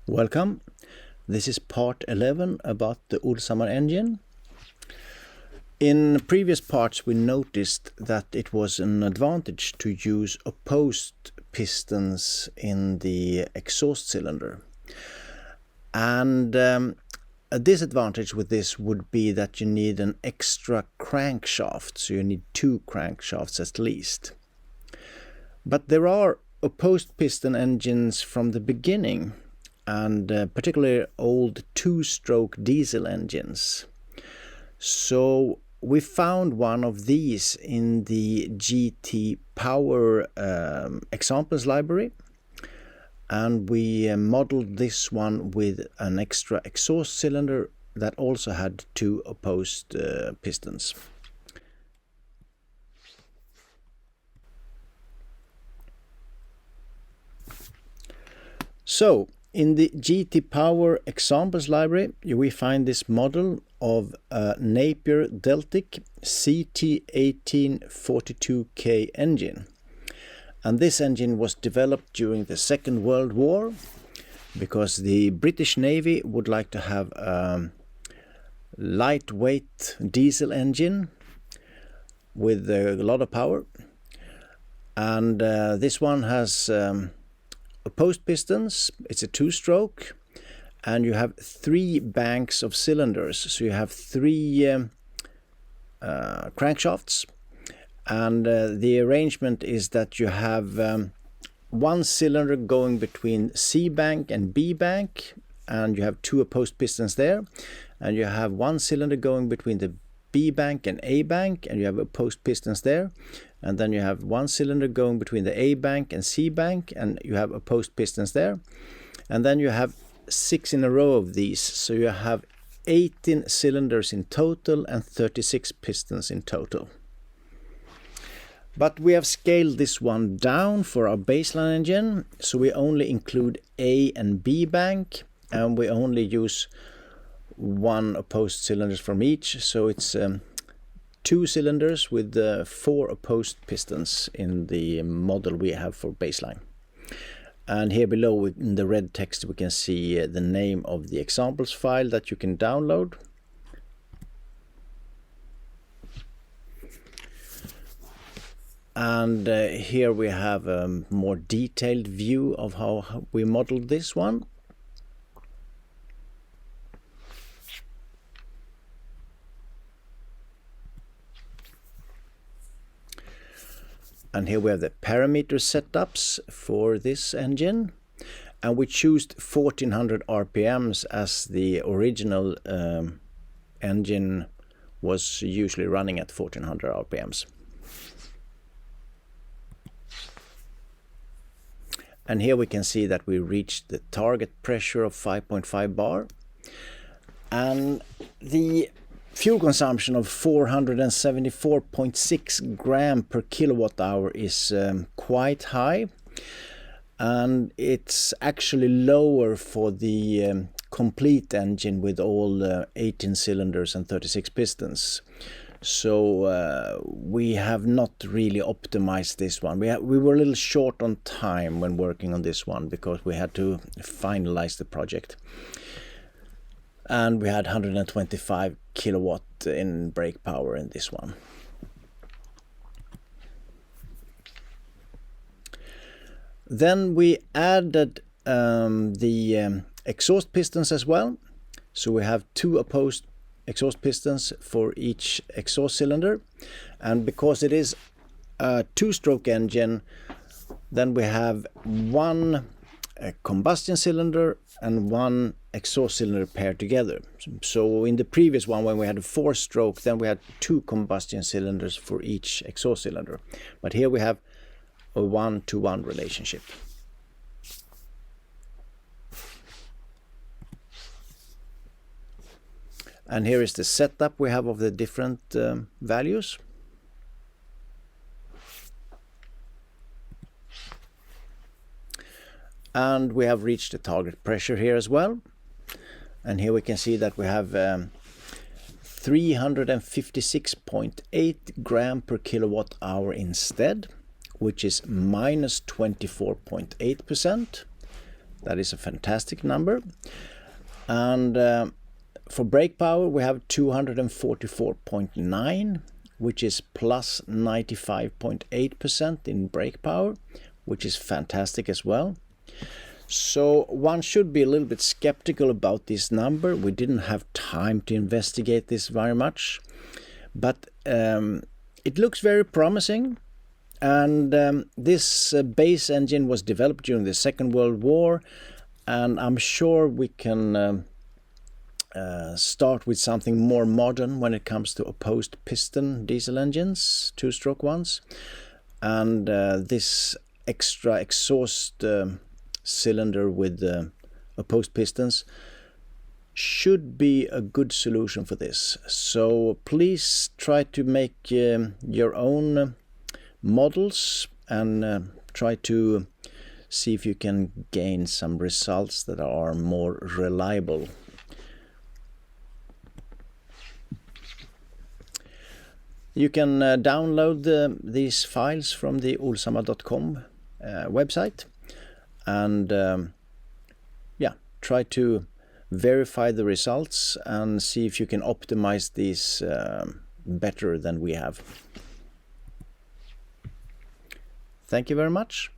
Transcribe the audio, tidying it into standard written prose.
Welcome. This is part 11 about the Olshammar engine. In previous parts we noticed that it was an advantage to use opposed pistons in the exhaust cylinder. And a disadvantage with this would be that you need an extra crankshaft, so you need 2 crankshafts at least. But there are opposed piston engines from the beginning, and particularly old 2-stroke diesel engines. So we found one of these in the GT Power examples library, and we modeled this one with an extra exhaust cylinder that also had 2 opposed pistons. So in the GT Power examples library, we find this model of a Napier Deltic CT1842K engine. And this engine was developed during the Second World War because the British Navy would like to have a lightweight diesel engine with a lot of power. And this one has opposed pistons. It's a 2-stroke, and you have 3 banks of cylinders, so you have 3 crankshafts, and the arrangement is that you have 1 cylinder going between C bank and B bank, and you have 2 opposed pistons there, and you have 1 cylinder going between the B bank and A bank, and you have opposed pistons there. And then you have 1 cylinder going between the A bank and C bank, and you have opposed pistons there. And then you have 6 in a row of these, so you have 18 cylinders in total and 36 pistons in total. But we have scaled this one down for our baseline engine, so we only include A and B bank, and we only use 1 opposed cylinders from each, so it's 2 cylinders with 4 opposed pistons in the model we have for baseline. And here below in the red text we can see the name of the examples file that you can download. And here we have a more detailed view of how we modeled this one. And here we have the parameter setups for this engine, and we choose 1400 RPMs as the original engine was usually running at 1400 RPMs. And here we can see that we reached the target pressure of 5.5 bar, and the fuel consumption of 474.6 gram per kilowatt hour is quite high, and it's actually lower for the complete engine with all 18 cylinders and 36 pistons. So we have not really optimized this one. We were a little short on time when working on this one because we had to finalize the project. And we had 125 kilowatt in brake power in this one. Then we added the exhaust pistons as well. So we have 2 opposed exhaust pistons for each exhaust cylinder. And because it is a 2-stroke engine, then we have 1 combustion cylinder and 1 exhaust cylinder paired together. So in the previous one, when we had a 4-stroke, then we had 2 combustion cylinders for each exhaust cylinder. But here we have a 1-to-1 relationship. And here is the setup we have of the different values. And we have reached the target pressure here as well. And here we can see that we have 356.8 gram per kilowatt hour instead, which is minus 24.8%. That is a fantastic number. And for brake power we have 244.9, which is plus 95.8% in brake power, which is fantastic as well. So one should be a little bit skeptical about this number. We didn't have time to investigate this very much, but it looks very promising. And this base engine was developed during the Second World War, and I'm sure we can start with something more modern when it comes to opposed piston diesel engines, two-stroke ones. And this extra exhaust cylinder with opposed pistons should be a good solution for this. So please try to make your own models and try to see if you can gain some results that are more reliable. You can download these files from the olshammar.com website, and try to verify the results and see if you can optimize these better than we have. Thank you very much.